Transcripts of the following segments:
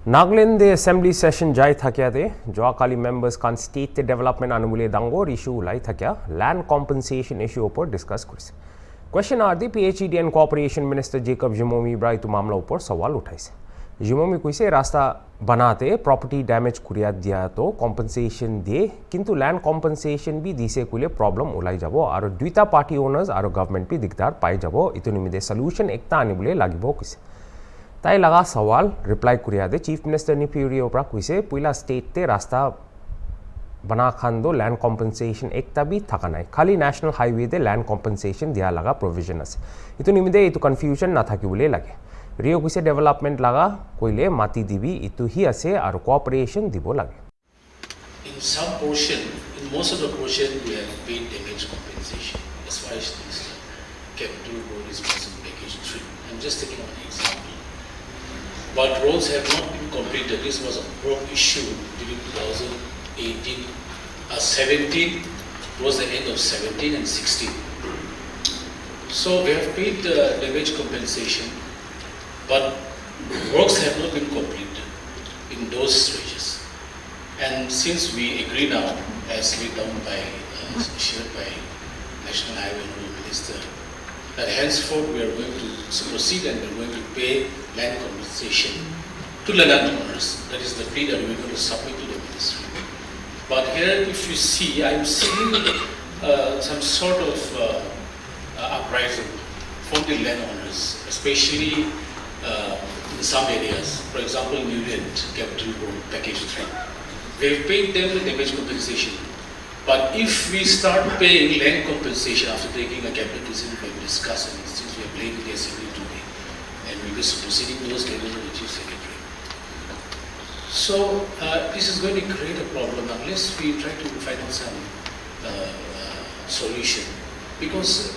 Nagaland Assembly session jai thakya de Joakali members can state the development anumule dangor issue lai thakya land compensation issue upor discuss kurise. Question are the PhD and Cooperation Minister Jacob Jimomi bra itu मामला ऊपर सवाल उठाइसे. जिमोमी कुइसे रास्ता बनाते property damage कुरिया दिया तो compensation दिए किंतु लैंड कॉम्पेंसेशन भी दिसे कुले प्रॉब्लम उलाई जाबो और दुईटा पार्टी ओनर्स और गवर्नमेंट भी दिगदार पाई जाबो इतु निमिदे सॉल्यूशन एकता आनी बुले लागिबो कुइसे ताई लगा सवाल रिप्लाई कुरिया दे चीफ मिनिस्टर नि पिरियो प्रा कुइसे पुइला स्टेट ते रास्ता बना खान लैंड कॉम्पेंसेशन एकता भी थका नाई खाली नेशनल हाईवे दे लैंड कॉम्पेंसेशन दिया लगा प्रोविजन असे इतु निमिदे इतु कंफ्यूजन ना थाकी बुले लागे रियो कुइसे डेवलपमेंट लगा कोइले माती दिबी इतु ही असे और कोऑपरेशन दिबो लागे. In some portion, in most of the portion, we have paid damage compensation as far as this capital road is concerned, package 3. I'm just taking one example. But roads have not been completed. This was a road issue during 2018, 17 was the end of 17 and 16. So we have paid damage compensation, but works have not been completed in those stretches. And since we agree now, as laid down by, shared by National Highway and Road Minister, that henceforth we are going to proceed and we are going to pay land compensation to the landowners. That is the plea that we are going to submit to the ministry. But here, if you see, I am seeing some sort of uprising from the landowners, especially in some areas. For example, Newland, Capital Road, Package 3. We have paid them the damage compensation. But if we start paying land compensation after taking a cabinet decision, we have discussed, and since we have played the assembly today, and we will be proceeding those levels of the chief secretary. So this is going to create a problem unless we try to find out some solution, because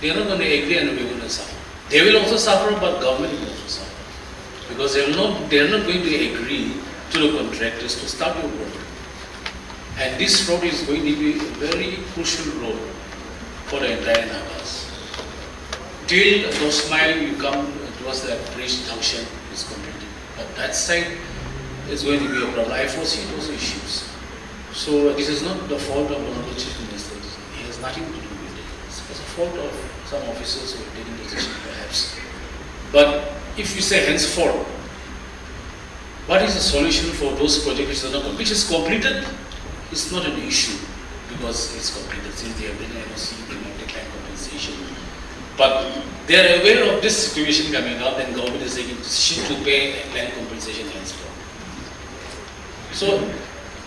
they are not going to agree and we are going to suffer. They will also suffer, but government will also suffer, because they are not going to agree to the contractors to start your work. And this road is going to be a very crucial road for the entire Nagas. Till those mile you come towards that bridge junction is completed. But that side is going to be a problem. I foresee those issues. So this is not the fault of the Honorable Chief Minister. He has nothing to do with it. It's the fault of some officers who are taking the decision perhaps. But if you say henceforth, what is the solution for those projects which is completed? It's not an issue because it's completed. Since they have been NOC, they will decline compensation. But they are aware of this situation coming up, and government is taking decision to pay land compensation henceforth. So,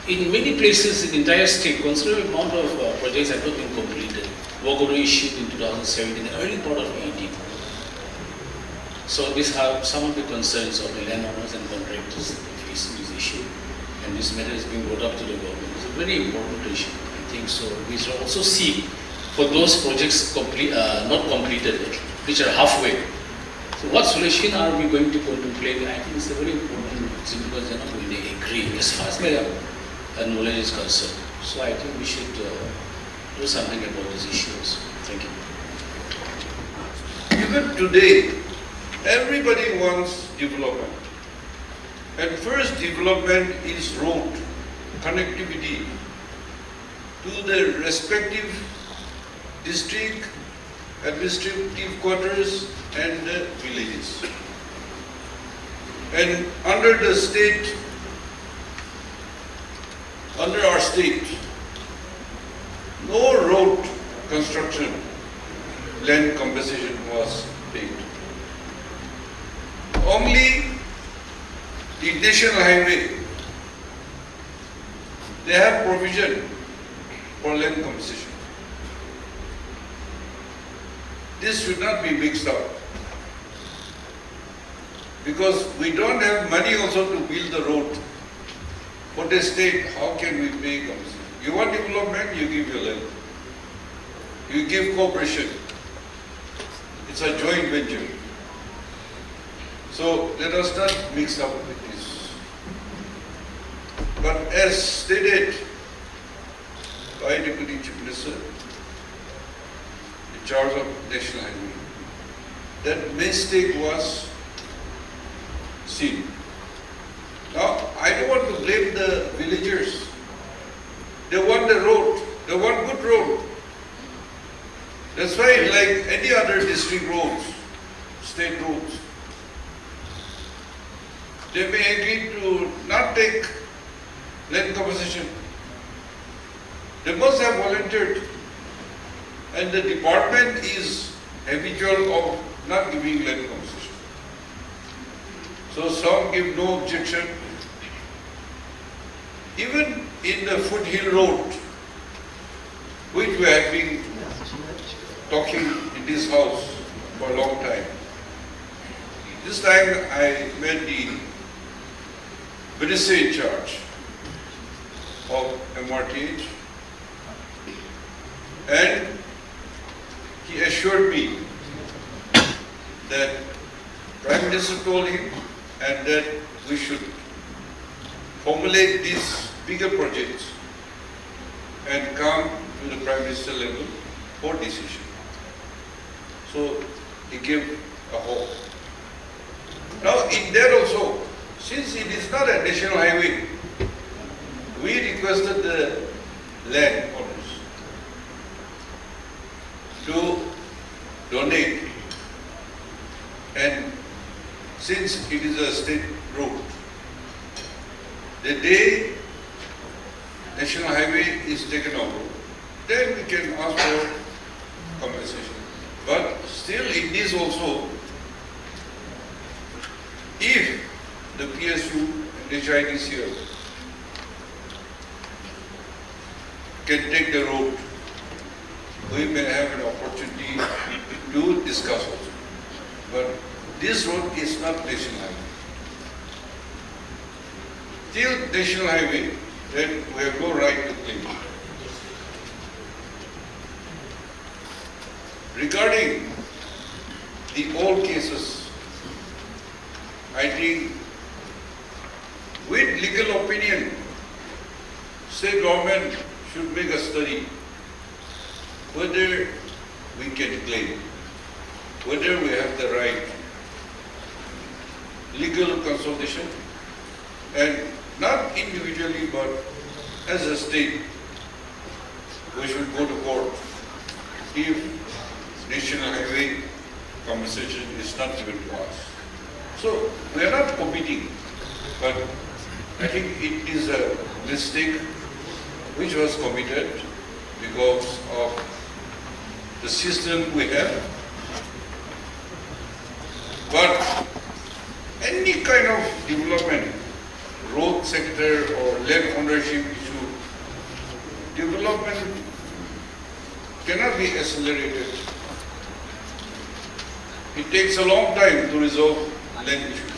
in many places in the entire state, considerable amount of projects have not been completed. Work order issued in 2017, the early part of 18. So these are some of the concerns of the landowners and contractors facing this issue, and this matter is being brought up to the government. It's a very important issue, I think so. We should also see for those projects not completed, which are halfway. So what solution are we going to contemplate? I think it's a very important thing because they're not going to agree as far as my knowledge is concerned. So I think we should do something about these issues. Thank you. Even today, everybody wants development. And first development is road, connectivity to the respective district, administrative quarters and the villages. And under the state, under our state, no road construction land compensation was paid. Only the national highway, they have provision for land compensation. This should not be mixed up, because we don't have money also to build the road. For the state, how can we pay compensation? You want development, you give your land. You give cooperation. It's a joint venture. So let us not mix up with this. But as stated by Deputy Chief Minister, in charge of National Highway, that mistake was seen. I don't want to blame the villagers. They want the road. They want good road. That's why, like any other district roads, state roads, they may agree to not take land compensation. They must have volunteered. And the department is habitual of not giving land compensation. So some give no objection. Even in the foothill road, which we have been talking in this house for a long time. This time I met the minister in charge of MRTH, and he assured me that Prime Minister told him and that we should formulate these bigger projects and come to the Prime Minister level for decision. So he gave a hope. Now in there also, since it is not a national highway, we requested the land owners to donate, and since it is a state road, the day national highway is taken over, then we can ask for compensation. But still in this also, if the PSU and the Chinese here can take the road, we may have an opportunity to discuss also. But this road is not national highway. Till national highway, then we have no right to claim. Regarding the old cases, I think with legal opinion, state government should make a study whether we can claim, whether we have the right, legal consultation, and not individually but as a state, we should go to court if national highway compensation is not given to us. So we are not competing, but I think it is a mistake which was committed because of the system we have. But any kind of development, road sector or land ownership issue, development cannot be accelerated. It takes a long time to resolve land issues.